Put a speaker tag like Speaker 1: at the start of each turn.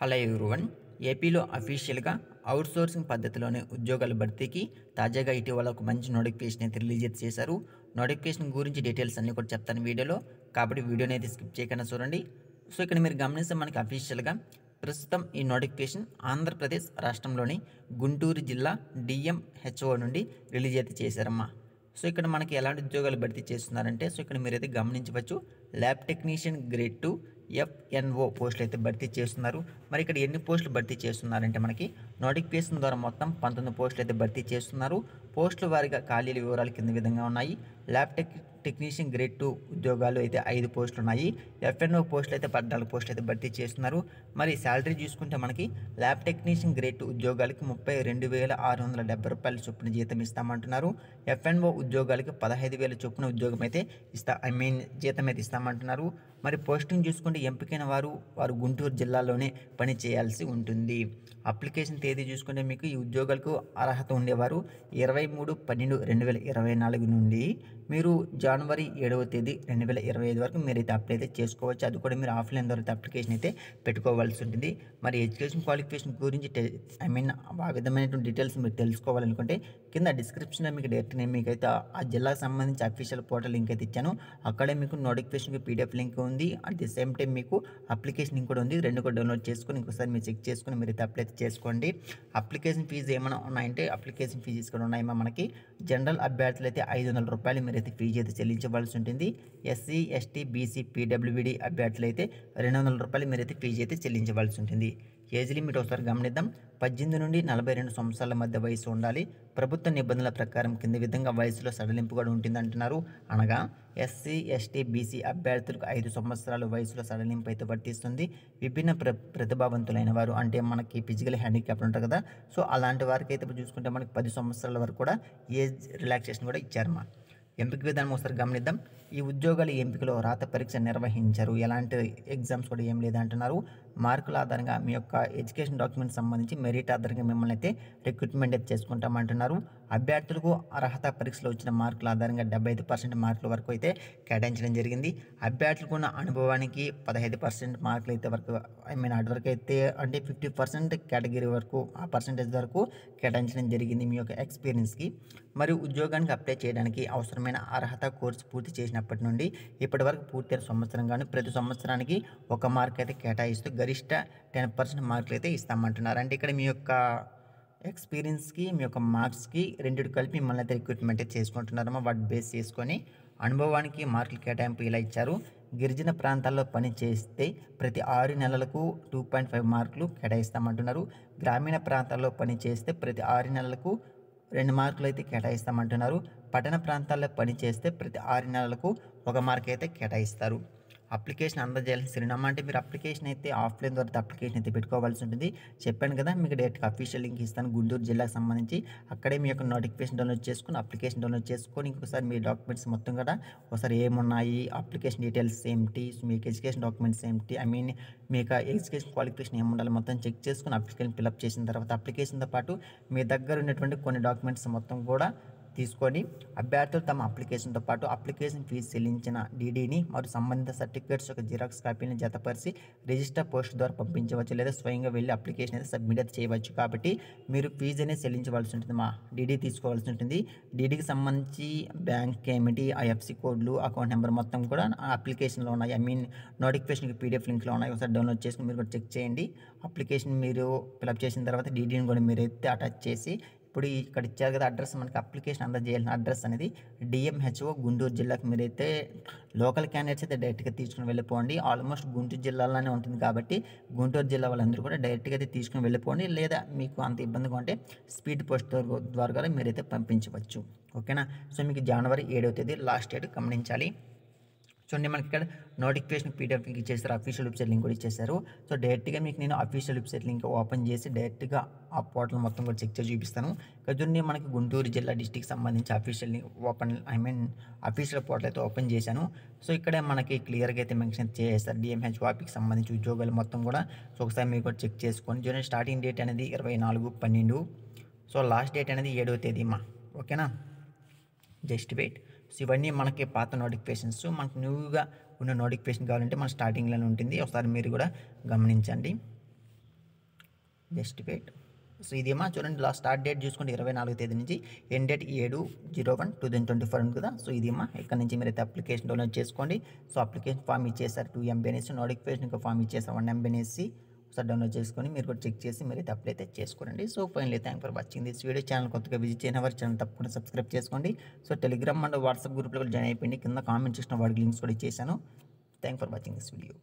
Speaker 1: Hello everyone. ఏపీలో అఫీషియల్‌గా outsourcing పద్ధతిలోనే ఉద్యోగాల భర్తీకి తాజాగా ఇటీవల ఒక మంచి నోటిఫికేషన్ అయితే రిలీజ్ అయితే చేశారు. నోటిఫికేషన్ గురించి డీటెయిల్స్ అన్నీ కూడా చెప్తాను వీడియోలో. కాబట్టి వీడియోని అయితే స్కిప్ చేయకుండా చూడండి. సో, ఇక్కడ మీరు గమనిస్తే మనకి అఫీషియల్‌గా ప్రస్తుతం ఈ నోటిఫికేషన్ ఆంధ్రప్రదేశ్ రాష్ట్రంలోని గుంటూరు జిల్లా డీఎంహెచ్ఓ నుండి రిలీజ్ అయితే చేశారమ్మా. సో, ఇక్కడ మనకి ఎలాంటి ఉద్యోగాలు భర్తీ చేస్తున్నారంటే, సో, ఇక్కడ మీరైతే గమనించవచ్చు. ల్యాబ్ టెక్నీషియన్ గ్రేడ్ 2 ఎఫ్ఎన్ఓ పోస్టులు అయితే భర్తీ చేస్తున్నారు. మరి ఇక్కడ ఎన్ని పోస్టులు భర్తీ చేస్తున్నారంటే మనకి నోటిఫికేషన్ ద్వారా మొత్తం 19 పోస్టులు అయితే భర్తీ చేస్తున్నారు. పోస్టుల వారీగా ఖాళీల వివరాలు కింద విధంగా ఉన్నాయి. ల్యాబ్ టెక్నీషియన్ గ్రేడ్ 2 ఉద్యోగాలు అయితే 5 పోస్టులు ఉన్నాయి. ఎఫ్ఎన్ఓ పోస్టులు అయితే 14 పోస్టులు అయితే భర్తీ చేస్తున్నారు. మరి శాలరీ చూసుకుంటే మనకి ల్యాబ్ టెక్నీషియన్ గ్రేడ్ 2 ఉద్యోగాలకి 32,670 చొప్పున జీతం ఇస్తామంటున్నారు. ఎఫ్ఎన్ఓ ఉద్యోగాలకి 15,000 చొప్పున ఉద్యోగం అయితే జీతం అయితే ఇస్తామంటున్నారు. మరి పోస్టింగ్ చూసుకుంటే ఎంపికైన వారు గుంటూరు జిల్లాలోనే పని చేయాల్సి ఉంటుంది. అప్లికేషన్ తేదీ చూసుకుంటే మీకు ఈ ఉద్యోగాలకు అర్హత ఉండేవారు 23/12/2024 నుండి మీరు జనవరి 7వ తేదీ 2025 వరకు మీరైతే అప్లై అయితే చేసుకోవచ్చు. అది కూడా మీరు ఆఫ్లైన్ ద్వారా అప్లికేషన్ అయితే పెట్టుకోవాల్సి ఉంటుంది. మరి ఎడ్యుకేషన్ క్వాలిఫికేషన్ గురించి ఆ విధమైనటువంటి డీటెయిల్స్ మీరు తెలుసుకోవాలనుకుంటే కింద డిస్క్రిప్షన్లో మీకు డైరెక్ట్ నేను మీకైతే ఆ జిల్లాకు సంబంధించి అఫీషియల్ పోర్టల్ లింక్ అయితే ఇచ్చాను. అక్కడే మీకు నోటిఫికేషన్కి పీడిఎఫ్ లింక్ ఉంది. అట్ ది సేమ్ టైం మీకు అప్లికేషన్ లింక్ కూడా ఉంది. రెండు కూడా డౌన్లోడ్ చేసుకొని ఇంకోసారి మీరు చెక్ చేసుకొని మీరైతే అప్లై చేసుకోండి. అప్లికేషన్ ఫీజు ఏమైనా ఉన్నాయంటే అప్లికేషన్ ఫీజెస్ కూడా ఉన్నాయమ్మా. మనకి జనరల్ అభ్యర్థులు అయితే 500 రూపాయలు మీరైతే ఫీజు అయితే చెల్లించవలసి ఉంటుంది. ఎస్సీ, ఎస్టీ, బీసీ, పీడబ్ల్యూబీడీ అభ్యర్థులు అయితే 200 రూపాయలు మీరైతే ఫీజు అయితే చెల్లించవలసి ఉంటుంది. ఏజ్ లిమిట్ ఒకసారి గమనిద్దాం. 18 నుండి 42 సంవత్సరాల మధ్య వయసు ఉండాలి. ప్రభుత్వ నిబంధనల ప్రకారం కింద విధంగా వయసులో సడలింపు కూడా ఉంటుందంటున్నారు. అనగా ఎస్సీ, ఎస్టీ, బీసీ అభ్యర్థులకు 5 సంవత్సరాల వయసులో సడలింపు అయితే వర్తిస్తుంది. విభిన్న ప్రతిభావంతులైన వారు అంటే మనకి ఫిజికల్ హ్యాండిక్యాప్ ఉంటారు కదా, సో అలాంటి వారికి అయితే ఇప్పుడు చూసుకుంటే మనకి 10 సంవత్సరాల వరకు కూడా ఏజ్ రిలాక్సేషన్ కూడా ఇచ్చారన్నమాట. ఎంపిక విధానం ఒకసారి గమనిద్దాం. ఈ ఉద్యోగాల ఎంపికలో రాత పరీక్ష నిర్వహించారు. ఎలాంటి ఎగ్జామ్స్ కూడా ఏం లేదంటున్నారు. మార్కుల ఆధారంగా మీ యొక్క ఎడ్యుకేషన్ డాక్యుమెంట్ సంబంధించి మెరిట్ ఆధారంగా మిమ్మల్ని అయితే రిక్రూట్మెంట్ అయితే చేసుకుంటామంటున్నారు. అభ్యర్థులకు అర్హత పరీక్షలో వచ్చిన మార్కుల ఆధారంగా 75% మార్కుల వరకు అయితే కేటాయించడం జరిగింది. అభ్యర్థులకు ఉన్న అనుభవానికి 15% మార్కులు అయితే వరకు అటు వరకు అయితే అంటే 50% కేటగిరీ వరకు ఆ పర్సంటేజ్ వరకు కేటాయించడం జరిగింది మీ యొక్క ఎక్స్పీరియన్స్కి. మరియు ఉద్యోగానికి అప్లై చేయడానికి అవసరమైన అర్హత కోర్సు పూర్తి చేసినప్పటి నుండి ఇప్పటి వరకు పూర్తయిన సంవత్సరంగాను ప్రతి సంవత్సరానికి 1 మార్క్ అయితే కేటాయిస్తూ గరిష్ట 10% మార్కులు అయితే ఇస్తామంటున్నారు. అంటే ఇక్కడ మీ యొక్క ఎక్స్పీరియన్స్కి మీ యొక్క మార్క్స్కి రెండిటి కలిపి మిమ్మల్ని అయితే రిక్రూట్మెంట్ చేసుకుంటున్నారమ్మా. వాటి బేస్ చేసుకొని అనుభవానికి మార్కులు కేటాయింపు ఇలా ఇచ్చారు. గిరిజన ప్రాంతాల్లో పని చేస్తే ప్రతి 6 నెలలకు 2.5 మార్కులు కేటాయిస్తామంటున్నారు. గ్రామీణ ప్రాంతాల్లో పని చేస్తే ప్రతి 6 నెలలకు 2 మార్కులు అయితే కేటాయిస్తామంటున్నారు. పట్టణ ప్రాంతాల్లో పని చేస్తే ప్రతి 6 నెలలకు 1 మార్క్ అయితే కేటాయిస్తారు. అప్లికేషన్ అందజేయాల్సిన చిరునామా అంటే మీరు అప్లికేషన్ అయితే ఆఫ్లైన్ ద్వారా అప్లికేషన్ అయితే పెట్టుకోవాల్సి ఉంటుంది. చెప్పాను కదా, మీకు డైరెక్ట్గా అఫీషియల్ లింక్ ఇస్తాను గుంటూరు జిల్లాకు సంబంధించి. అక్కడే మీ యొక్క నోటిఫికేషన్ డౌన్లోడ్ చేసుకుని అప్లికేషన్ డౌన్లోడ్ చేసుకొని ఇంకొకసారి మీ డాక్యుమెంట్స్ మొత్తం కూడా ఒకసారి ఏమున్నాయి, అప్లికేషన్ డీటెయిల్స్ ఏంటి, మీకు ఎడ్యుకేషన్ డాక్యుమెంట్స్ ఏంటి, మీ యొక్క ఎడ్యుకేషన్ క్వాలిఫికేషన్ ఏముండాలి మొత్తం చెక్ చేసుకుని అప్లికేషన్ ఫిల్అప్ చేసిన తర్వాత అప్లికేషన్తో పాటు మీ దగ్గర ఉన్నటువంటి కొన్ని డాక్యుమెంట్స్ మొత్తం కూడా తీసుకొని అభ్యర్థులు తమ అప్లికేషన్తో పాటు అప్లికేషన్ ఫీజు చెల్లించిన డీడీని మరియు సంబంధిత సర్టిఫికేట్స్ యొక్క జిరాక్స్ కాపీని జతపరిచి రిజిస్టర్ పోస్ట్ ద్వారా పంపించవచ్చు, లేదా స్వయంగా వెళ్ళి అప్లికేషన్ అయితే సబ్మిట్ అయితే చేయవచ్చు. కాబట్టి మీరు ఫీజు అనేది చెల్లించవలసి ఉంటుంది, డీడీ తీసుకోవాల్సి ఉంటుంది. డీడీకి సంబంధించి బ్యాంక్ ఏమిటి, ఐఎఫ్సి కోడ్లు, అకౌంట్ నెంబర్ మొత్తం కూడా అప్లికేషన్లో ఉన్నాయి. నోటిఫికేషన్కి పీడిఎఫ్ లింక్లో ఉన్నాయి. ఒకసారి డౌన్లోడ్ చేసుకుని మీరు కూడా చెక్ చేయండి. అప్లికేషన్ మీరు ఫిల్అప్ చేసిన తర్వాత డీడీని కూడా మీరైతే అటాచ్ చేసి ఇప్పుడు ఇక్కడ ఇచ్చారు కదా అడ్రస్, మనకి అప్లికేషన్ అందజేయాల్సిన అడ్రస్ అనేది డిఎంహెచ్ఓ గుంటూరు జిల్లాకు మీరైతే లోకల్ క్యాండిడేట్స్ అయితే డైరెక్ట్గా తీసుకుని వెళ్ళిపోండి. ఆల్మోస్ట్ గుంటూరు జిల్లాలోనే ఉంటుంది కాబట్టి గుంటూరు జిల్లా వాళ్ళందరూ కూడా డైరెక్ట్గా అయితే తీసుకుని వెళ్ళిపోండి. లేదా మీకు అంత ఇబ్బందిగా ఉంటే స్పీడ్ పోస్ట్ ద్వారా కూడా మీరైతే పంపించవచ్చు. ఓకేనా. సో మీకు జనవరి 7వ తేదీ లాస్ట్ డేట్ గమనించాలి. చూడండి, మనకి ఇక్కడ నోటిఫికేషన్ పీడిఎఫ్ లింక్ ఇచ్చేసారు, అఫీషియల్ వెబ్సైట్ లింక్ కూడా ఇచ్చేసారు. సో డైరెక్ట్గా మీకు నేను అఫీషియల్ వెబ్సైట్ లింక్ ఓపెన్ చేసి డైరెక్ట్గా ఆ పోర్టల్ మొత్తం కూడా చెక్ చేసి చూపిస్తాను. ఇక్కడ చూడండి, మనకి గుంటూరు జిల్లా డిస్టిక్ సంబంధించి అఫీషియల్ అఫీషియల్ పోర్టల్ అయితే ఓపెన్ చేశాను. సో ఇక్కడ మనకి క్లియర్గా అయితే మెన్షన్ చేస్తారు డిఎంహెచ్ వాపికి సంబంధించి ఉద్యోగాలు మొత్తం కూడా. సో ఒకసారి మీరు కూడా చెక్ చేసుకోండి. చూడండి, స్టార్టింగ్ డేట్ అనేది 24/12. సో లాస్ట్ డేట్ అనేది 7వ తేదీ ఓకేనా. Just wait. సో ఇవన్నీ మనకి పాత నోటిఫికేషన్స్. మనకు న్యూగా ఉన్న నోటిఫికేషన్ కావాలంటే మన స్టార్టింగ్లోనే ఉంటుంది. ఒకసారి మీరు కూడా గమనించండి. Just wait. సో ఇదేమో చూడండి లాస్ట్ స్టార్ట్ డేట్ చూసుకుంటే 24వ తేదీ నుంచి ఎండ్ డేట్ 7/01/2024 ఉంది కదా. సో ఇదేమో ఇక్కడ నుంచి మీరైతే అప్లికేషన్ డౌన్లోడ్ చేసుకోండి. సో అప్లికేషన్ ఫామ్ ఇచ్చేసారు 2 MB అనేసి, నోటిఫికేషన్ ఇంకా ఫామ్ ఇచ్చేసారు 1 MB అనేసి. ఒకసారి డౌన్లోడ్ చేసుకొని మీరు కూడా చెక్ చేసి మీరైతే అప్లై అయితే చేసుకోండి. So finally thank for watching this video. Channel కొత్తగా విజిట్ చేయని వారి ఛానల్ తప్పకుండా సబ్స్క్రైబ్ చేసుకోండి. సో టెలిగ్రామ్ అండ్ వాట్సాప్ గ్రూప్లో కూడా జాయిన్ అయిపోయింది. కింద కామెంట్ సెక్షన్ వాడికి లింక్స్ కూడా ఇచ్చేసాను. Thank for watching this video.